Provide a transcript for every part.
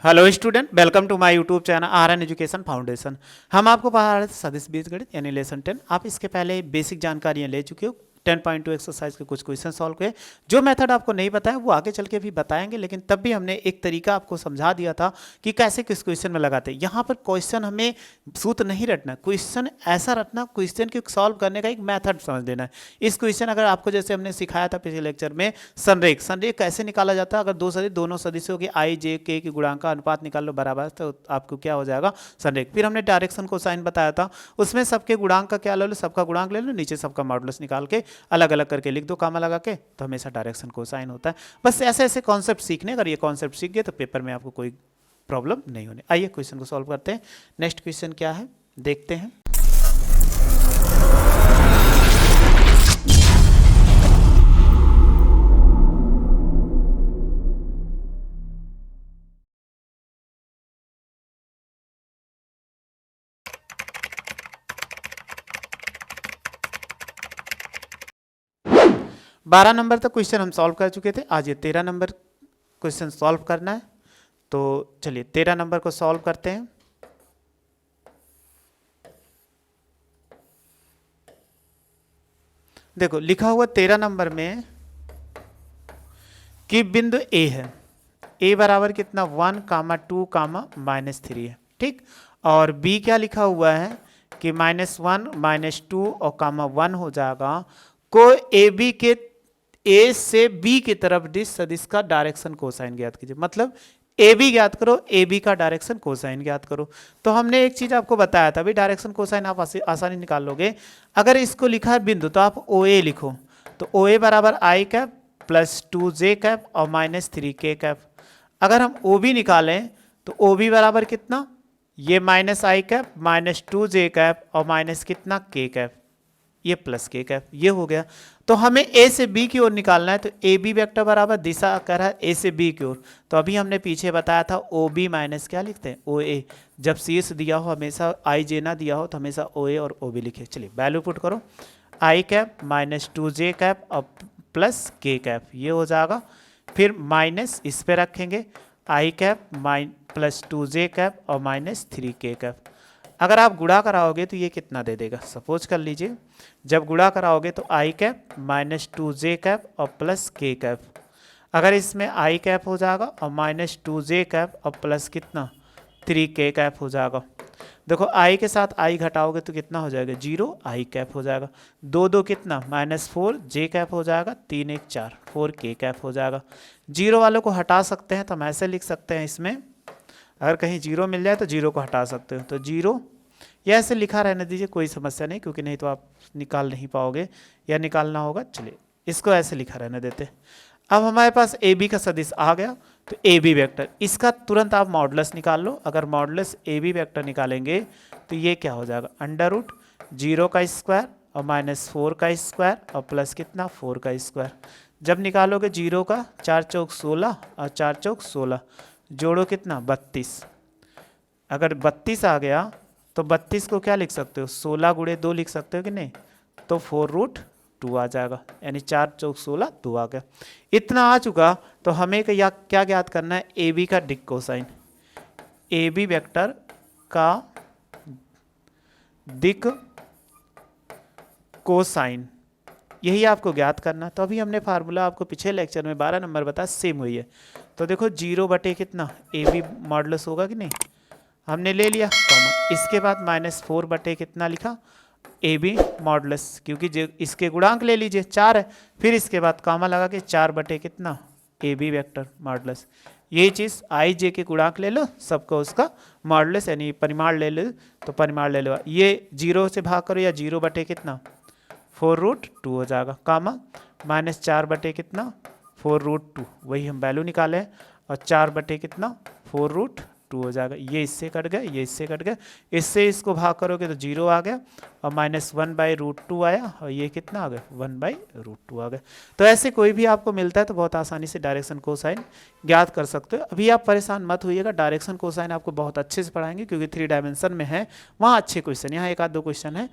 Hello student, welcome to my YouTube channel R N education foundation. हम आपको पढ़ा रहे थे सदिश बीजगणित यानी लेसन 10। आप इसके पहले बेसिक जानकारियां ले चुके हो। 10.2 एक्सरसाइज के कुछ क्वेश्चन सॉल्व किए। जो मेथड आपको नहीं बताया वो आगे चल के भी बताएंगे, लेकिन तब भी हमने एक तरीका आपको समझा दिया था कि कैसे किस क्वेश्चन में लगाते हैं। यहाँ पर क्वेश्चन हमें सूत्र नहीं रटना, क्वेश्चन ऐसा रटना, क्वेश्चन को सॉल्व करने का एक मेथड समझ लेना है। इस क्वेश्चन अगर आपको जैसे हमने सिखाया था पिछले लेक्चर में, संरेख कैसे निकाला जाता है। अगर दोनों सदिशों के आई जे के की गुणांक का अनुपात निकाल लो बराबर, तो आपको क्या हो जाएगा, संरेख। फिर हमने डायरेक्शन को साइन बताया था, उसमें सबके गुणांक का क्या ले लो, सबका गुणांक ले लो, नीचे सबका मॉडुलस निकाल के अलग अलग करके लिख दो कामा लगा के, तो हमेशा डायरेक्शन को साइन होता है। बस ऐसे ऐसे कॉन्सेप्ट सीखने, अगर ये कॉन्सेप्ट सीख गए तो पेपर में आपको कोई प्रॉब्लम नहीं होने। आइए क्वेश्चन को सॉल्व करते हैं। नेक्स्ट क्वेश्चन क्या है देखते हैं। बारह नंबर तक क्वेश्चन हम सॉल्व कर चुके थे। आज ये 13 नंबर क्वेश्चन सॉल्व करना है, तो चलिए 13 नंबर को सॉल्व करते हैं। देखो लिखा हुआ 13 नंबर में कि बिंदु ए है, ए बराबर कितना 1, 2, -3 है, ठीक। और बी क्या लिखा हुआ है कि -1, -2 और -1 हो जाएगा। को ए बी के ए से बी की तरफ डिश सदिश का डायरेक्शन कोसाइन ज्ञात कीजिए। मतलब ए बी ज्ञात करो, ए बी का डायरेक्शन कोसाइन ज्ञात करो। तो हमने एक चीज आपको बताया था, भाई डायरेक्शन कोसाइन आप आसानी निकाल लोगे। अगर इसको लिखा है बिंदु तो आप ओ ए लिखो, तो ओ ए बराबर आई कैप प्लस 2j कैप और -3k कैप। अगर हम ओ बी निकालें तो ओ बी बराबर कितना, ये -i कैप -2j कैप और माइनस कितना k कैप, ये प्लस k कैप, ये हो गया। तो हमें a से b की ओर निकालना है, तो ए बी वैक्टर बराबर दिशा कर रहा है a से b की ओर। तो अभी हमने पीछे बताया था ओ बी माइनस क्या लिखते हैं, ओ ए। जब शीर्ष दिया हो हमेशा आई जे ना दिया हो तो हमेशा ओ ए और ओ बी लिखे। चलिए वैल्यू पुट करो, आई कैप -2j कैप और प्लस k कैप, ये हो जाएगा। फिर माइनस इस पे रखेंगे, आई कैप प्लस 2j कैप और -3k कैप। अगर आप गुणा कराओगे तो ये कितना दे देगा, सपोज कर लीजिए जब गुणा कराओगे तो आई कैप -2j कैप और प्लस k कैप। अगर इसमें आई कैप हो जाएगा और -2j कैप और प्लस कितना 3k कैप हो जाएगा। देखो आई के साथ आई घटाओगे तो कितना हो जाएगा, 0 आई कैप हो जाएगा। 2 2 कितना -4j कैप हो जाएगा, 3 1 4 4k कैप हो जाएगा। 0 वालों को हटा सकते हैं तो हम ऐसे लिख सकते हैं, इसमें अगर कहीं 0 मिल जाए तो 0 को हटा सकते हो, तो 0 या ऐसे लिखा रहने दीजिए, कोई समस्या नहीं, क्योंकि नहीं तो आप निकाल नहीं पाओगे या निकालना होगा। चलिए इसको ऐसे लिखा रहने देते। अब हमारे पास ए बी का सदिश आ गया, तो ए बी वैक्टर इसका तुरंत आप मॉडुलस निकाल लो। अगर मॉडुलस ए बी वैक्टर निकालेंगे तो ये क्या हो जाएगा, √0 का स्क्वायर और -4 का स्क्वायर और प्लस कितना 4 का स्क्वायर। जब निकालोगे 0 का 4 चौक 16 और 4 चौक 16, जोड़ो कितना 32। अगर 32 आ गया तो 32 को क्या लिख सकते हो, 16 × 2 लिख सकते हो कि नहीं, तो 4√2 आ जाएगा, यानी 4 चौक 16 2 आ गया। इतना आ चुका तो हमें क्या ज्ञात करना है, ए बी का दिक् कोसाइन। ए बी वेक्टर का दिक् कोसाइन, यही आपको ज्ञात करना। तो अभी हमने फार्मूला आपको पिछले लेक्चर में 12 नंबर बताया, सेम हुई है। तो देखो 0 बटे कितना ए बी मॉडुलस होगा कि नहीं, हमने ले लिया कॉमन। इसके बाद -4 बटे कितना लिखा, ए बी मॉडुलस, क्योंकि जो इसके गुणांक ले लीजिए 4 है। फिर इसके बाद कॉमा लगा के 4 बटे कितना ए बी वैक्टर मॉडुलस। ये चीज़ आई जे के गुणांक ले लो, सबको उसका मॉडुलस यानी परिमाण ले लो, तो परिमाण ले लो। ये 0 से भाग करो या 0 बटे कितना 4√2 हो जाएगा, कामा -4 बटे कितना 4√2, वही हम वैल्यू निकाले हैं। और 4 बटे कितना 4√2 हो जाएगा। ये इससे कट गया, ये इससे कट गया, इससे इसको भाग करोगे तो 0 आ गया और -1/√2 आया, और ये कितना आ गया 1/√2 आ गया। तो ऐसे कोई भी आपको मिलता है तो बहुत आसानी से डायरेक्शन कोसाइन ज्ञात कर सकते हो। अभी आप परेशान मत होइएगा, डायरेक्शन कोसाइन आपको बहुत अच्छे से पढ़ाएंगे, क्योंकि 3 डायमेंशन में है, वहाँ अच्छे क्वेश्चन, यहाँ 1 आध 2 क्वेश्चन है।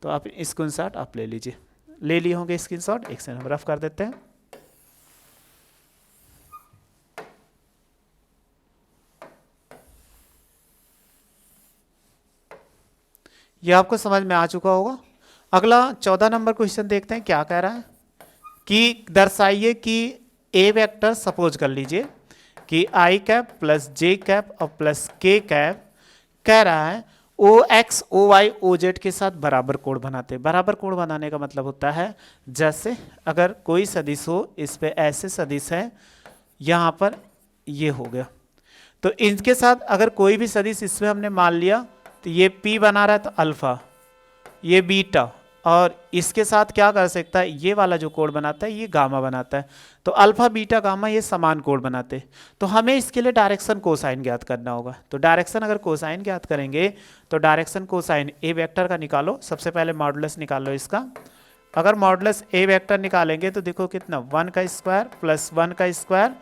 तो आप स्क्रीनशॉट आप ले लीजिए, ले लिए होंगे स्क्रीनशॉट, एक से हम रफ कर देते हैं। ये आपको समझ में आ चुका होगा। अगला 14 नंबर क्वेश्चन देखते हैं क्या कह रहा है कि दर्शाइए कि ए वेक्टर, सपोज कर लीजिए कि I cap plus J cap और प्लस के कैप, कह रहा है O X O Y O Z के साथ बराबर कोण बनाते हैं। बराबर कोण बनाने का मतलब होता है जैसे अगर कोई सदिश हो, इस पे ऐसे सदिश है, यहाँ पर ये हो गया, तो इनके साथ अगर कोई भी सदिश इसमें हमने मान लिया तो ये P बना रहा है तो अल्फा, ये बीटा, और इसके साथ क्या कर सकता है, ये वाला जो कोण बनाता है ये गामा बनाता है, तो अल्फा बीटा गामा ये समान कोण बनाते हैं। तो हमें इसके लिए डायरेक्शन कोसाइन ज्ञात करना होगा। तो डायरेक्शन अगर कोसाइन ज्ञात करेंगे तो डायरेक्शन कोसाइन ए वेक्टर का निकालो। सबसे पहले मॉडुलस निकाल लो इसका। अगर मॉडुलस ए वेक्टर निकालेंगे तो देखो कितना, 1 का स्क्वायर प्लस 1 का स्क्वायर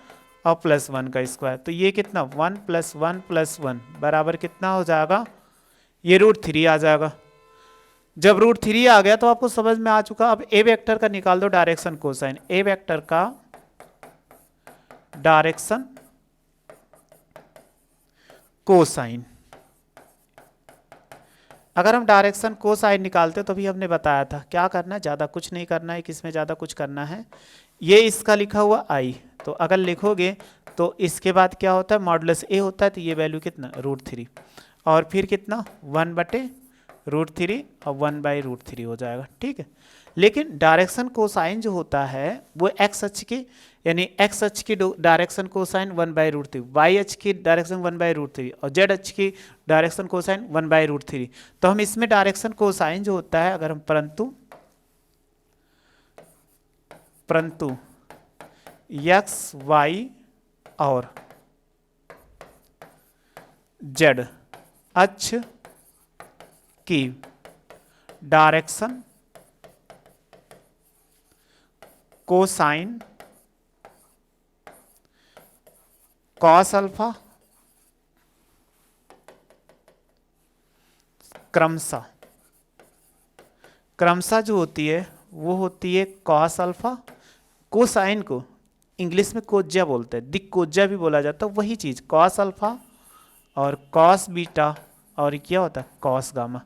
और प्लस 1 का स्क्वायर, तो ये कितना 1 प्लस 1 प्लस 1 बराबर कितना हो जाएगा, ये √3 आ जाएगा। जब √3 आ गया तो आपको समझ में आ चुका। अब ए वेक्टर का निकाल दो डायरेक्शन कोसाइन। ए वेक्टर का डायरेक्शन कोसाइन, अगर हम डायरेक्शन कोसाइन निकालते तो भी हमने बताया था क्या करना है, ज़्यादा कुछ नहीं करना है, किसमें ज़्यादा कुछ करना है, ये इसका लिखा हुआ आई, तो अगर लिखोगे तो इसके बाद क्या होता है, मॉडुलस ए होता है, तो ये वैल्यू कितना √3 और फिर कितना 1/√3 और 1/√3 हो जाएगा। ठीक है, लेकिन डायरेक्शन कोसाइन जो होता है वो एक्स अक्ष की, यानी एक्स अक्ष की डायरेक्शन कोसाइन 1/√3, वाई अक्ष की डायरेक्शन 1/√3 और जेड अक्ष की डायरेक्शन कोसाइन 1/√3। तो हम इसमें डायरेक्शन कोसाइन जो होता है, अगर हम परंतु एक्स वाई और जेड अक्ष की डायरेक्शन कोसाइन कॉस अल्फा क्रमशः जो होती है वो होती है कॉस अल्फा। कोसाइन को इंग्लिश में कोज्जा बोलते हैं, दिक्कोज्जा भी बोला जाता है, वही चीज़ कॉस अल्फा और कॉस बीटा और क्या होता है कॉस गामा।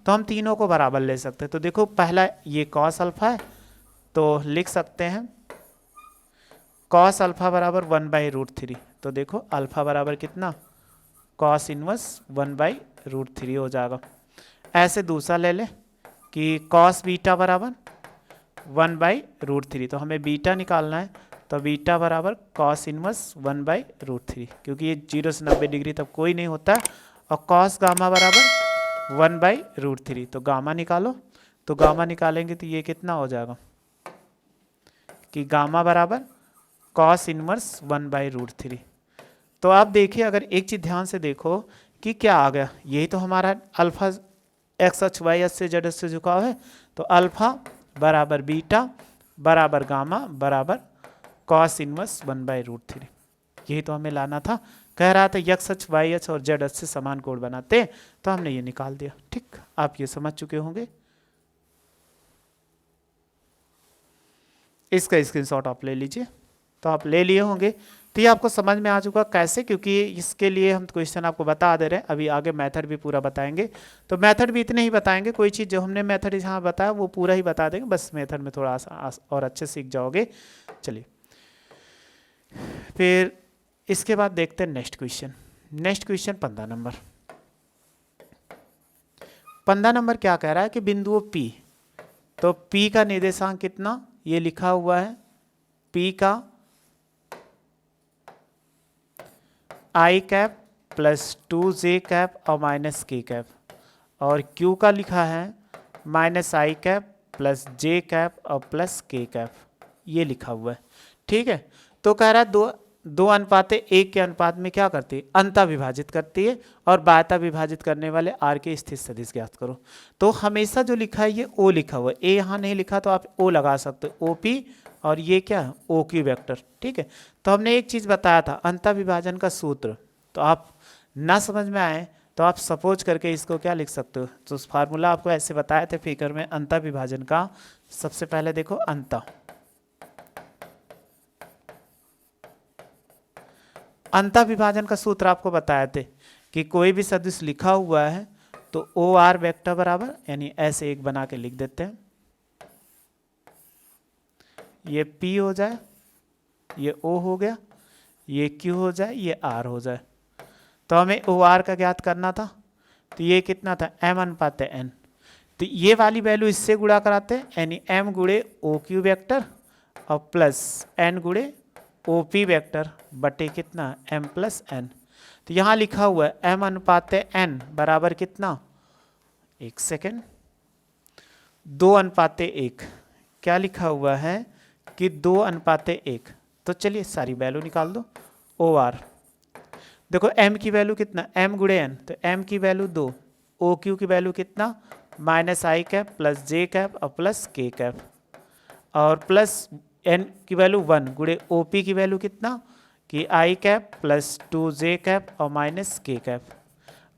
तो हम तीनों को बराबर ले सकते हैं। तो देखो पहला ये कॉस अल्फा है तो लिख सकते हैं कॉस अल्फा बराबर 1/√3। तो देखो अल्फा बराबर कितना, कॉस इनवर्स 1/√3 हो जाएगा। ऐसे दूसरा ले ले कि कॉस बीटा बराबर 1/√3, तो हमें बीटा निकालना है, तो बीटा बराबर कॉस इनवर्स 1/√3, क्योंकि ये 0 से 90 डिग्री तक कोई नहीं होता है, और कॉस गामा बराबर 1/√3, तो गामा निकालो। तो गामा निकालेंगे तो ये कितना हो जाएगा कि गामा बराबर कॉस इनवर्स 1/√3। तो आप देखिए, अगर एक चीज़ ध्यान से देखो कि क्या आ गया, यही तो हमारा अल्फा एक्स अक्ष वाई अक्ष से जेड अक्ष से झुकाव है, तो अल्फा बराबर बीटा बराबर गामा बराबर कॉस इनवर्स 1/√3, यही तो हमें लाना था। कह रहा था एक्स अक्ष वाई अक्ष और जेड अक्ष से समान कोण बनाते, तो हमने ये निकाल दिया। ठीक, आप ये समझ चुके होंगे। इसका स्क्रीनशॉट आप ले लीजिए। तो आप ले लिए होंगे, तो ये आपको समझ में आ चुका कैसे, क्योंकि इसके लिए हम क्वेश्चन आपको बता दे रहे हैं, अभी आगे मेथड भी पूरा बताएंगे। तो मेथड भी इतने ही बताएंगे, कोई चीज़ जो हमने मेथड यहाँ बताया वो पूरा ही बता देंगे, बस मेथड में थोड़ा और अच्छे सीख जाओगे। चलिए फिर इसके बाद देखते हैं next question. Next question 15 number. 15 number क्या कह रहा है कि बिंदुओं P, तो P का निर्देशांक कितना, ये लिखा हुआ है P का I cap plus 2J cap और माइनस K कैप, और Q का लिखा है -I cap plus J cap और प्लस K कैप, ये लिखा हुआ है। ठीक है, तो कह रहा है दो अनुपाते 1 के अनुपात में क्या करती है, अंता विभाजित करती है, और बायता विभाजित करने वाले R के स्थित सदिश ज्ञात करो। तो हमेशा जो लिखा है ये O लिखा हुआ है, A यहाँ नहीं लिखा तो आप O लगा सकते हो, OP, और ये क्या है OQ वेक्टर। ठीक है, तो हमने एक चीज़ बताया था अंता विभाजन का सूत्र, तो आप ना समझ में आए तो आप सपोज करके इसको क्या लिख सकते हो, तो फार्मूला आपको ऐसे बताए थे फिगर में अंता विभाजन का। सबसे पहले देखो अंता विभाजन का सूत्र आपको बताए थे कि कोई भी सदिश लिखा हुआ है तो ओ आर वेक्टर बराबर, यानी ऐसे एक बना के लिख देते हैं, ये P हो जाए, ये O हो गया, ये Q हो जाए, ये R हो जाए। तो हमें ओ आर का ज्ञात करना था, तो ये कितना था, m अनुपात n। तो ये वाली वैल्यू इससे गुणा कराते हैं, यानी m गुणे ओ क्यू वैक्टर और प्लस n गुणे ओ पी वैक्टर बटे कितना, m प्लस n। तो यहाँ लिखा हुआ है m अनुपात n बराबर कितना, एक सेकेंड, 2:1। क्या लिखा हुआ है कि 2:1। तो चलिए सारी वैल्यू निकाल दो। ओ आर देखो m की वैल्यू कितना, m गुणे n, तो m की वैल्यू 2, ओ क्यू की वैल्यू कितना, माइनस आई कैप प्लस जे कैप और प्लस के कैप, और प्लस n की वैल्यू 1 गुणे ओ पी की वैल्यू कितना कि I cap plus 2 J cap और माइनस के कैप,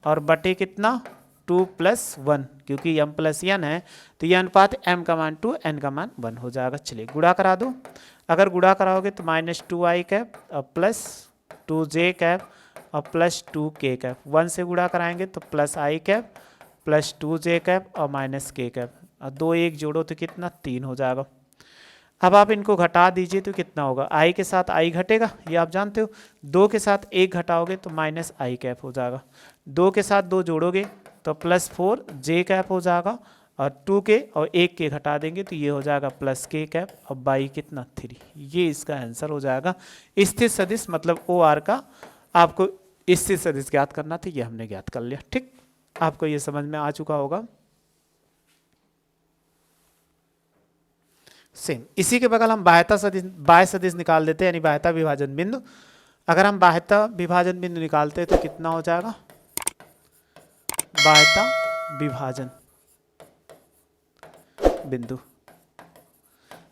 और बटे कितना 2 प्लस 1, क्योंकि m प्लस n है तो यह अनुपात m का मान 2 n का मान 1 हो जाएगा। चलिए गुणा करा दो, अगर गुणा कराओगे तो माइनस 2 आई कैप और प्लस 2 जे कैप और प्लस 2 के कैप, 1 से गुणा कराएंगे तो प्लस आई कैप प्लस 2 जे कैप और माइनस के कैप, और 2 1 जोड़ो तो कितना 3 हो जाएगा। अब आप इनको घटा दीजिए तो कितना होगा, आई के साथ आई घटेगा, ये आप जानते हो, 2 के साथ 1 घटाओगे तो माइनस आई कैप हो जाएगा, 2 के साथ 2 जोड़ोगे तो प्लस 4 जे कैप हो जाएगा, और 2 के और 1 के घटा देंगे तो ये हो जाएगा प्लस के कैप और बाई कितना 3। ये इसका आंसर हो जाएगा। स्थिर सदिश मतलब ओ आर का आपको स्थिर सदिश ज्ञात करना था, ये हमने ज्ञात कर लिया। ठीक, आपको ये समझ में आ चुका होगा। सेम इसी के बगल हम बाह्यता सदिश, बाह्य सदिश निकाल देते हैं, यानी बाह्यता विभाजन बिंदु। अगर हम बाह्यता विभाजन बिंदु निकालते हैं तो कितना हो जाएगा, बाह्यता विभाजन बिंदु।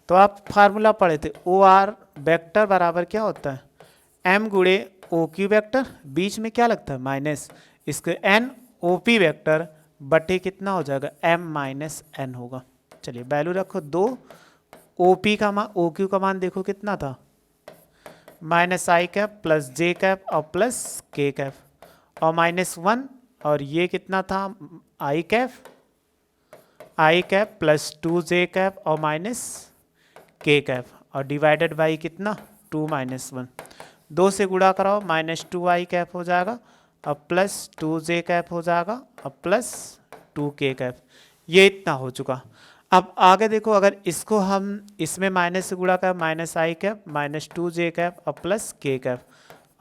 तो आप फार्मूला पढ़े थे, ओ आर वेक्टर बराबर क्या होता है, m गुणे ओ क्यू वैक्टर, बीच में क्या लगता है माइनस, इसके n ओ पी वैक्टर बटे कितना हो जाएगा m माइनस n होगा। चलिए वैल्यू रखो 2, ओ पी का मान, ओ क्यू का मान देखो कितना था, माइनस आई कैप प्लस जे कैप और प्लस के कैप, और माइनस 1, और ये कितना था आई कैप प्लस 2 जे कैप और माइनस के कैप, और डिवाइडेड बाई कितना 2 माइनस 1, 2 से गुणा कराओ माइनस 2 आई कैप हो जाएगा और प्लस 2 जे कैप हो जाएगा और प्लस 2 के कैप। ये इतना हो चुका। अब आगे देखो, अगर इसको हम इसमें माइनस से गुणा करें, माइनस आई कैप माइनस 2 जे कैप और प्लस के कैप,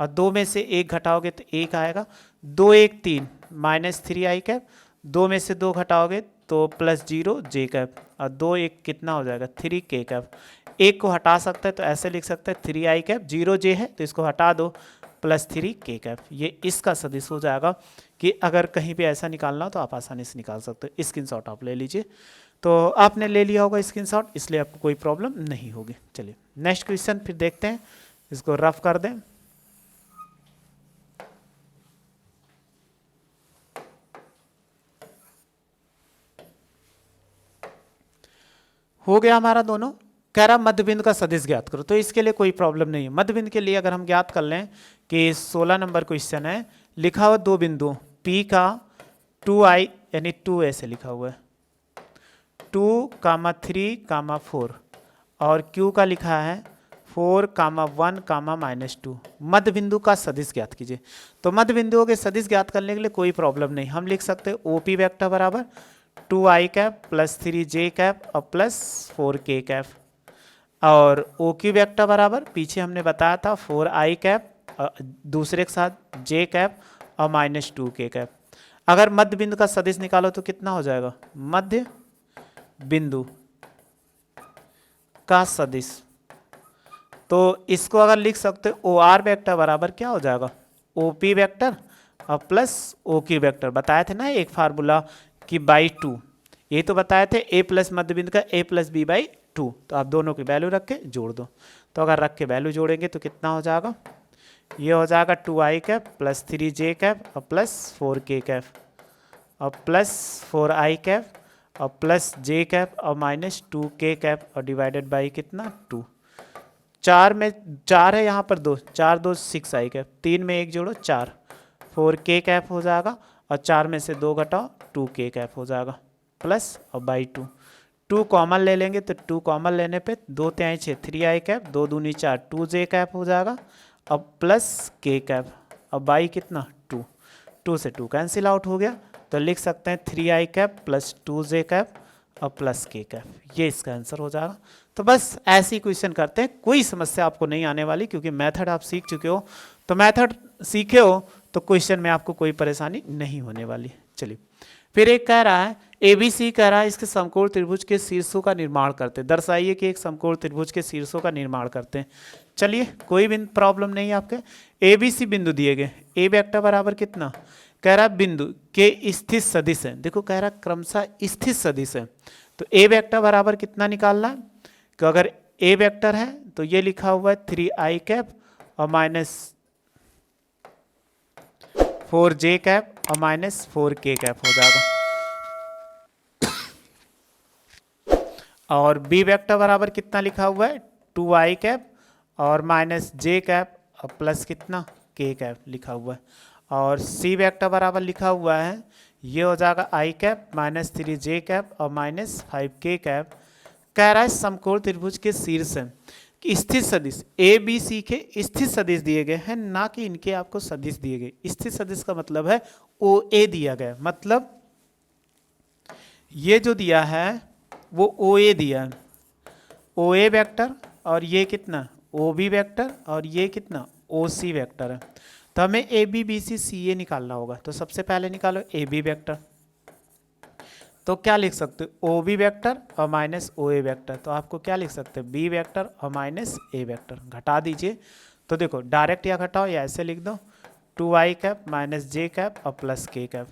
और 2 में से 1 घटाओगे तो 1 आएगा, 2 1 3 माइनस 3 आई कैप, 2 में से 2 घटाओगे तो प्लस 0 जे कैप, और 2 1 कितना हो जाएगा 3 के कैप। 1 को हटा सकते हैं तो ऐसे लिख सकते हैं 3 आई कैप, 0 जे है तो इसको हटा दो, प्लस 3 के कैप। ये इसका सदिश हो जाएगा कि अगर कहीं पे ऐसा निकालना हो तो आप आसानी से निकाल सकते हो। स्क्रीनशॉट आप ले लीजिए। तो आपने ले लिया होगा स्क्रीनशॉट, इसलिए आपको कोई प्रॉब्लम नहीं होगी। चलिए नेक्स्ट क्वेश्चन फिर देखते हैं, इसको रफ कर दें। हो गया हमारा दोनों, कह रहा मध्य बिंदु का सदिश ज्ञात करो, तो इसके लिए कोई प्रॉब्लम नहीं है। मध्य बिंदु के लिए अगर हम ज्ञात कर लें कि 16 नंबर क्वेश्चन है, लिखा हुआ 2 बिंदु P का 2i यानी 2 ऐसे लिखा हुआ है, 2, 3, 4, और Q का लिखा है 4, 1, -2। मध्य बिंदु का सदिश ज्ञात कीजिए। तो मध्य बिंदुओं के सदिश ज्ञात करने के लिए कोई प्रॉब्लम नहीं, हम लिख सकते हैं OP वेक्टर बराबर 2i cap plus 3j cap और प्लस 4k कैप, और OQ वेक्टर बराबर पीछे हमने बताया था 4i कैप दूसरे के साथ j कैप और -2k कैप। अगर मध्य बिंदु का सदिश निकालो तो कितना हो जाएगा, मध्य बिंदु का सदिश, तो इसको अगर लिख सकते हो OR वेक्टर बराबर क्या हो जाएगा, OP वेक्टर और प्लस OQ वेक्टर। बताए थे ना एक फार्मूला कि बाई 2, ये तो बताए थे A प्लस मध्य बिंदु का A प्लस बी बाई 2, तो आप दोनों की वैल्यू रख के जोड़ दो। तो अगर रख के वैल्यू जोड़ेंगे तो कितना हो जाएगा, ये हो जाएगा 2i cap plus 3j cap और प्लस 4k कैप और प्लस 4i कैप और प्लस j कैप और -2k कैप, और डिवाइडेड बाई कितना 2। 4 में 4 है यहाँ पर 2, 4 2 6i कैप, 3 में 1 जोड़ो 4, 4k कैप हो जाएगा, और 4 में से 2 घटाओ टू के कैप हो जाएगा प्लस और बाई टू, 2 कॉमन ले लेंगे तो 2 कॉमन लेने पे 2 तिहाई 6 3 आई कैप, 2 दूनी 4 2 जे कैप हो जाएगा, अब प्लस के कैप, अब बाई कितना 2, 2 से 2 कैंसिल आउट हो गया, तो लिख सकते हैं 3 आई कैप प्लस 2 जे कैप और प्लस के कैप, ये इसका आंसर हो जाएगा। तो बस ऐसी क्वेश्चन करते हैं, कोई समस्या आपको नहीं आने वाली क्योंकि मेथड आप सीख चुके हो, तो मेथड सीखे हो तो क्वेश्चन में आपको कोई परेशानी नहीं होने वाली। चलिए फिर एक कह रहा है ABC कह रहा है इसके समकोण त्रिभुज के शीर्षों का निर्माण करते हैं, दर्शाइए कि एक समकोण त्रिभुज के शीर्षों का निर्माण करते हैं। चलिए कोई भी प्रॉब्लम नहीं है आपके, ABC बिंदु दिए गए, ए वेक्टर बराबर कितना, कह रहा है बिंदु के स्थित सदिश है, देखो कह रहा है क्रमशः स्थित सदिश है, तो ए वेक्टर बराबर कितना निकालना है, कि अगर ए वेक्टर है तो ये लिखा हुआ है 3 आई कैप और माइनस 4 जे कैप और माइनस 4 के कैप हो जाएगा, और बी वेक्टर बराबर कितना लिखा हुआ है 2 आई कैप और माइनस जे कैप और प्लस कितना के कैप लिखा हुआ है, और सी वेक्टर बराबर लिखा हुआ है ये हो जाएगा आई कैप माइनस 3 जे कैप और माइनस 5 के कैप। कह रहा है समकोण त्रिभुज के शीर्ष है कि स्थित सदिश ए बी सी के स्थित सदिश दिए गए हैं, ना कि इनके आपको सदिश दिए गए। स्थित सदिश का मतलब है ओ ए दिया गया, मतलब ये जो दिया है वो ओ ए दिया है, ओ ए वेक्टर और ये कितना ओ बी वेक्टर और ये कितना ओ सी वेक्टर है, तो हमें ए बी बी सी सी ए निकालना होगा। तो सबसे पहले निकालो ए बी वेक्टर, तो क्या लिख सकते हो ओ बी वेक्टर और माइनस ओ ए वेक्टर, तो आपको क्या लिख सकते हैं बी वेक्टर और माइनस ए वेक्टर, घटा दीजिए। तो देखो डायरेक्ट या घटाओ या ऐसे लिख दो 2 आई कैप माइनस जे कैप और प्लस के कैप,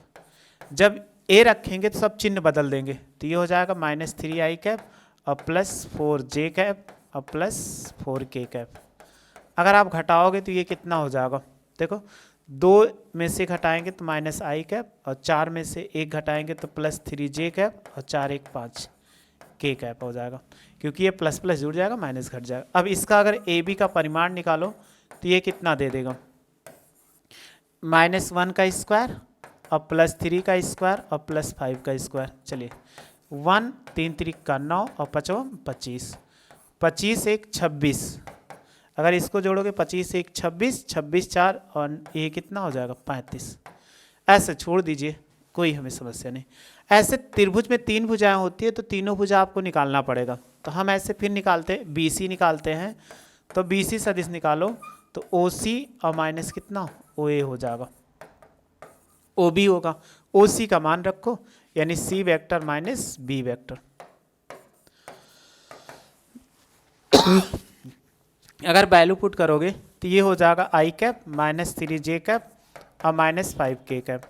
जब ए रखेंगे तो सब चिन्ह बदल देंगे, तो ये हो जाएगा माइनस 3 आई कैप और प्लस 4 जे कैप और प्लस 4 के कैप। अगर आप घटाओगे तो ये कितना हो जाएगा, देखो 2 में से घटाएंगे तो माइनस आई कैप और 4 में से 1 घटाएंगे तो प्लस 3 जे कैप और 4 1 5 के कैप हो जाएगा, क्योंकि ये प्लस प्लस जुड़ जाएगा माइनस घट जाएगा। अब इसका अगर ए बी का परिमाण निकालो तो ये कितना दे देगा -1 का स्क्वायर और प्लस 3 का स्क्वायर और प्लस 5 का स्क्वायर। चलिए 1 3 3 का 9 और 5 25, 25 1 26, अगर इसको जोड़ोगे 25 1 26, 26 4 और ये कितना हो जाएगा 35। ऐसे छोड़ दीजिए, कोई हमें समस्या नहीं। ऐसे त्रिभुज में 3 भुजाएं होती है तो तीनों भुजा आपको निकालना पड़ेगा, तो हम ऐसे फिर निकालते हैं BC निकालते हैं, तो BC सदिश निकालो तो OC और माइनस कितना OA हो जाएगा, OB होगा, OC का मान रखो यानी C vector minus B vector. अगर वैल्यू पुट करोगे तो ये हो जाएगा आई कैप माइनस 3 जे कैप और माइनस 5 के कैप,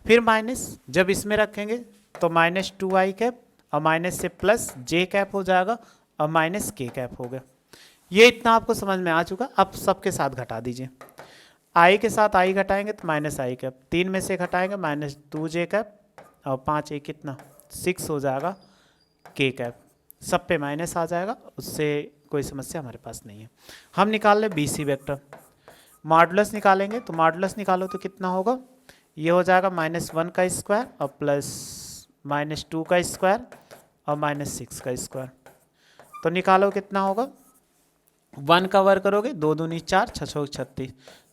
फिर माइनस जब इसमें रखेंगे तो माइनस 2 आई कैप और माइनस से प्लस जे कैप हो जाएगा और माइनस के कैप हो गया। ये इतना आपको समझ में आ चुका। अब सबके साथ घटा दीजिए, आई के साथ आई घटाएंगे तो माइनस आई कैप, 3 में से घटाएंगे माइनस 2 जे कैप और 5 एक कितना 6 हो जाएगा के कैप, सब पे माइनस आ जाएगा, उससे कोई समस्या हमारे पास नहीं है। हम निकाल लें BC वेक्टर, मॉडुलस निकालेंगे तो मॉडुलस निकालो तो कितना होगा, ये हो जाएगा -1 का स्क्वायर और प्लस -2 का स्क्वायर और -6 का स्क्वायर, तो निकालो कितना होगा 1 का वर्ग करोगे 2 दूनी 4 6 36,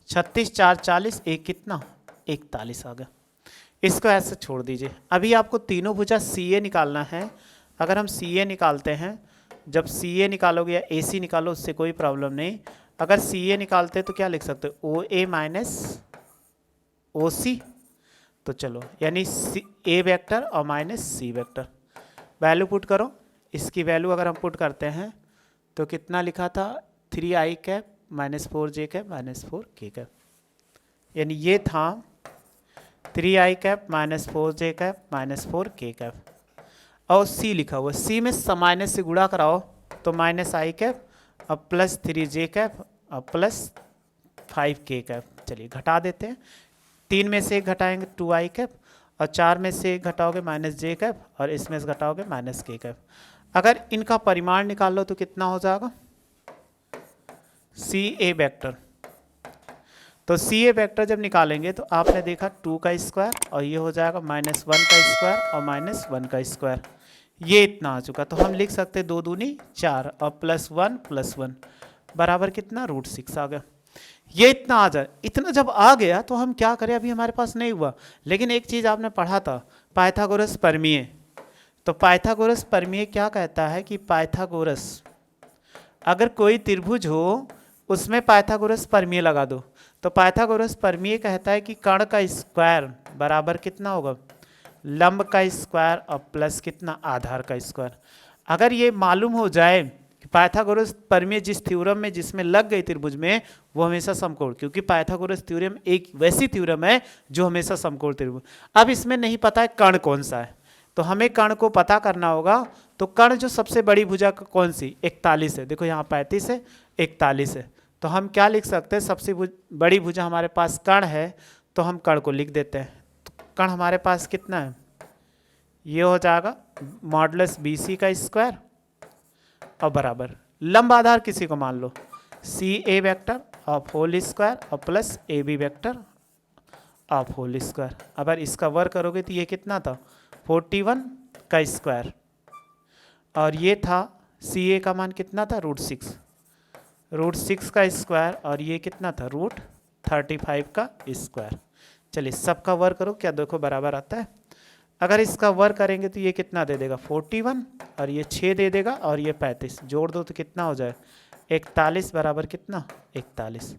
36 4 40 एक कितना 41 आ गया। इसको ऐसे छोड़ दीजिए। अभी आपको तीनों भुजा CA निकालना है। अगर हम CA निकालते हैं, जब CA निकालोगे या AC निकालो उससे कोई प्रॉब्लम नहीं। अगर CA निकालते हैं तो क्या लिख सकते हो OA माइनस OC, तो चलो यानी A वेक्टर और minus C vector. Value put करो, इसकी वैल्यू अगर हम पुट करते हैं तो कितना लिखा था 3 आई कैप माइनस 4 जे कैप माइनस 4 के कैप, यानी ये था 3 आई कैप माइनस 4 जे कैप माइनस 4 के कैप, और C लिखा हुआ, C में माइनस से गुणा कराओ तो माइनस आई कैप और प्लस 3 जे कैप और प्लस 5 के कैप। चलिए घटा देते हैं, 3 में से 1 घटाएंगे 2 आई कैप और 4 में से 1 घटाओगे माइनस जे कैप और इसमें से घटाओगे माइनस के कैप। अगर इनका परिमाण निकाल लो तो कितना हो जाएगा CA वेक्टर, तो तो सी ए वेक्टर जब निकालेंगे तो आपने देखा 2 का स्क्वायर और ये हो जाएगा -1 का स्क्वायर और -1 का स्क्वायर, ये इतना आ चुका। तो हम लिख सकते हैं 2 दूनी 4 और +1 बराबर कितना √6 आ गया। ये इतना आ जाए, इतना जब आ गया तो हम क्या करें, अभी हमारे पास नहीं हुआ, लेकिन एक चीज़ आपने पढ़ा था पाइथागोरस प्रमेय। तो पाइथागोरस प्रमेय क्या कहता है कि पाइथागोरस अगर कोई त्रिभुज हो उसमें पाइथागोरस प्रमेय लगा दो। तो पाइथागोरस प्रमेय कहता है कि कर्ण का स्क्वायर बराबर कितना होगा, लंब का स्क्वायर और प्लस कितना, आधार का स्क्वायर। अगर ये मालूम हो जाए कि पाइथागोरस प्रमेय जिस थ्योरम में जिसमें लग गई त्रिभुज में वो हमेशा समकोण, क्योंकि पाइथागोरस थ्योरम एक वैसी थ्योरम है जो हमेशा समकोण त्रिभुज। अब इसमें नहीं पता है कर्ण कौन सा है, तो हमें कर्ण को पता करना होगा। तो कर्ण जो सबसे बड़ी भुजा कौन सी, 41 है। देखो यहाँ 35 है, 41 है। तो हम क्या लिख सकते हैं, सबसे बड़ी भुजा हमारे पास कर्ण है, तो हम कर्ण को लिख देते हैं। तो कर्ण हमारे पास कितना है, ये हो जाएगा मॉडुलस BC का स्क्वायर और बराबर लंब आधार किसी को मान लो CA vector of whole square और plus AB vector of whole square. अगर इसका वर्क करोगे तो ये कितना था, 41 का स्क्वायर और ये था CA का मान कितना था, √6 का स्क्वायर और ये कितना था, √35 का स्क्वायर। चलिए सबका वर्क करो, क्या देखो बराबर आता है। अगर इसका वर्क करेंगे तो ये कितना दे देगा, 41 और ये 6 दे देगा और ये 35, जोड़ दो तो कितना हो जाए, 41 बराबर कितना, 41।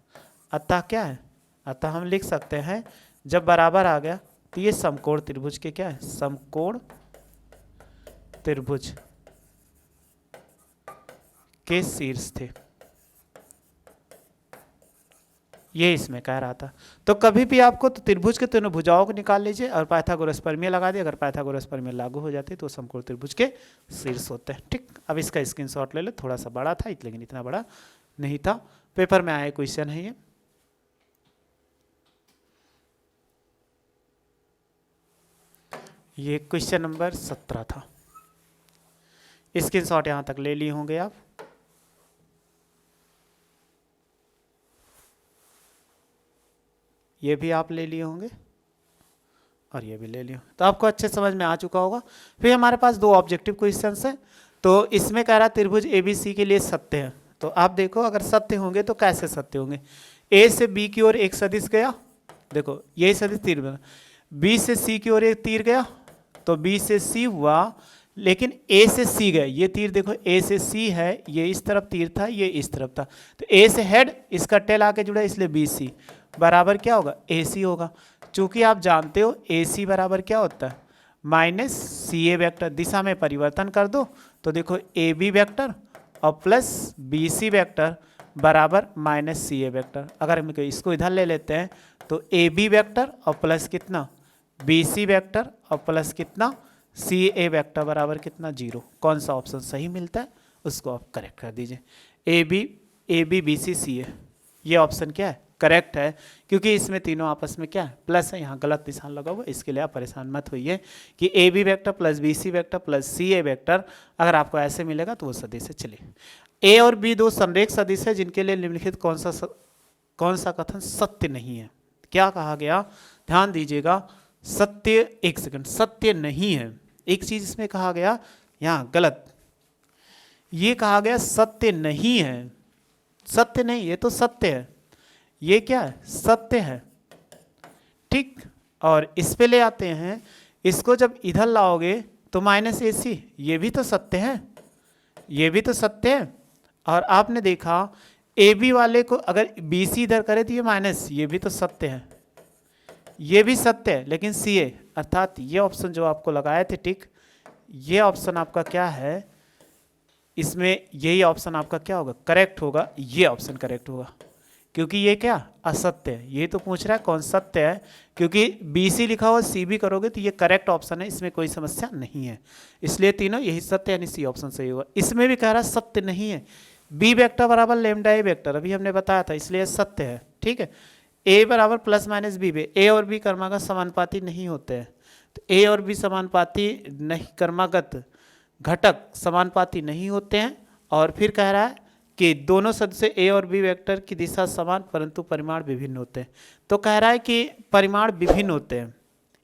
अतः क्या है, अतः हम लिख सकते हैं जब बराबर आ गया तो ये समकोण त्रिभुज के क्या है, समकोण त्रिभुज के शीर्ष थे, ये इसमें कह रहा था। तो कभी भी आपको तो त्रिभुज के तीनों भुजाओं को निकाल लीजिए और पाइथागोरस प्रमेय लगा दिए। अगर पाइथागोरस प्रमेय लागू हो जाती तो समकोण त्रिभुज के शीर्ष होते हैं। ठीक, अब इसका स्क्रीनशॉट ले लो, थोड़ा सा बड़ा था लेकिन इतना बड़ा नहीं था, पेपर में आया क्वेश्चन है ये। ये क्वेश्चन नंबर 17 था। स्क्रीनशॉट यहाँ तक ले लिए होंगे आप। ये भी आप ले लिए होंगे और ये भी ले लियो, तो आपको अच्छे समझ में आ चुका होगा। फिर हमारे पास 2 ऑब्जेक्टिव क्वेश्चंस हैं। तो इसमें कह रहा त्रिभुज ABC के लिए सत्य है। तो आप देखो अगर सत्य होंगे तो कैसे सत्य होंगे, A से B की ओर एक सदिश गया, देखो यही सदिश तीर बना, B से C की ओर एक तीर गया तो B से C हुआ, लेकिन A से C गए, ये तीर देखो A से C है, ये इस तरफ तीर था, ये इस तरफ था, तो A से हेड, इसका टेल आके जुड़ा इसलिए BC बराबर क्या होगा, AC होगा। चूंकि आप जानते हो AC बराबर क्या होता है, -CA वेक्टर, दिशा में परिवर्तन कर दो तो देखो AB वेक्टर और प्लस BC वेक्टर बराबर -CA वेक्टर। अगर हम इसको इधर ले लेते हैं तो AB वेक्टर और प्लस कितना, BC वेक्टर और प्लस कितना, CA वेक्टर बराबर कितना, 0। कौन सा ऑप्शन सही मिलता है उसको आप करेक्ट कर दीजिए। AB BC CA, ये ऑप्शन क्या है, करेक्ट है, क्योंकि इसमें तीनों आपस में क्या है, प्लस है, यहाँ गलत निशान लगा हुआ, इसके लिए आप परेशान मत होइए कि AB vector plus BC vector plus CA vector अगर आपको ऐसे मिलेगा तो वो सदिश है। चलिए A और B 2 संरेख सदिश है जिनके लिए निम्नलिखित कौन सा कथन सत्य नहीं है। क्या कहा गया, ध्यान दीजिएगा, सत्य, एक सेकंड, सत्य नहीं है। एक चीज इसमें कहा गया, यहाँ गलत, ये कहा गया सत्य नहीं है, सत्य नहीं, ये तो सत्य है, ये क्या है, सत्य है। ठीक, और इस पे ले आते हैं, इसको जब इधर लाओगे तो -AC, ये भी तो सत्य है, ये भी तो सत्य है। और आपने देखा AB वाले को अगर BC इधर करे तो ये माइनस, ये भी तो सत्य है, ये भी सत्य है। लेकिन CA अर्थात ये ऑप्शन जो आपको लगाए थे, ठीक, ये ऑप्शन आपका क्या है, इसमें यही ऑप्शन आपका क्या होगा, करेक्ट होगा, ये ऑप्शन करेक्ट होगा, क्योंकि ये क्या असत्य है। ये तो पूछ रहा है कौन सत्य है, क्योंकि BC लिखा हुआ CB करोगे तो ये करेक्ट ऑप्शन है, इसमें कोई समस्या नहीं है, इसलिए तीनों यही सत्य, यानी C ऑप्शन सही होगा। इसमें भी कह रहा है सत्य नहीं है, B वेक्टर बराबर लैम्डा A वेक्टर, अभी हमने बताया था, इसलिए सत्य है। ठीक है, A बराबर प्लस माइनस B पे, A और B क्रमागत समानुपाती नहीं होते हैं, तो A और B समानुपाती नहीं, क्रमागत घटक समानुपाती नहीं होते हैं। और फिर कह रहा है कि दोनों सदस्य ए और बी वेक्टर की दिशा समान परंतु परिमाण विभिन्न होते हैं। तो कह रहा है कि परिमाण विभिन्न होते हैं,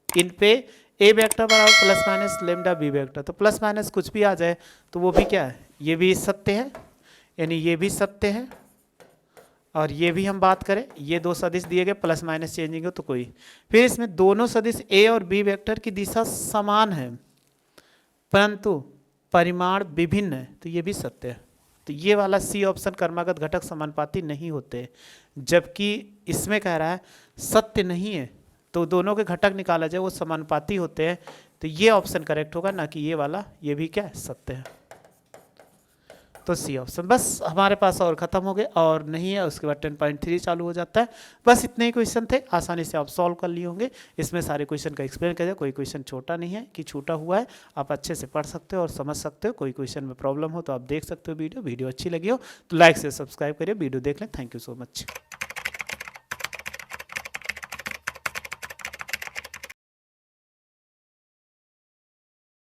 इन पे ए वेक्टर बराबर plus minus lambda B vector, तो प्लस माइनस कुछ भी आ जाए तो वो भी क्या है, ये भी सत्य है, यानी ये भी सत्य है, और ये भी हम बात करें, ये दो सदिश दिए गए प्लस माइनस चेंजिंग हो तो कोई, फिर इसमें दोनों सदिश ए और बी वेक्टर की दिशा समान है परंतु परिमाण विभिन्न है, तो ये भी सत्य है। तो ये वाला सी ऑप्शन कर्मागत घटक समानुपाती नहीं होते, जबकि इसमें कह रहा है सत्य नहीं है तो दोनों के घटक निकाला जाए वो समानुपाती होते हैं, तो ये ऑप्शन करेक्ट होगा, ना कि ये वाला, ये भी क्या है, सत्य है। तो सी ऑप्शन। बस हमारे पास और ख़त्म हो गए, और नहीं है उसके बाद 10.3 चालू हो जाता है। बस इतने ही क्वेश्चन थे, आसानी से आप सॉल्व कर लिए होंगे। इसमें सारे क्वेश्चन का एक्सप्लेन कर दिया, कोई क्वेश्चन छोटा नहीं है कि छूटा हुआ है, आप अच्छे से पढ़ सकते हो और समझ सकते हो। कोई क्वेश्चन में प्रॉब्लम हो तो आप देख सकते हो वीडियो अच्छी लगी हो तो लाइक से सब्सक्राइब करिए, वीडियो देख लें। Thank you so much.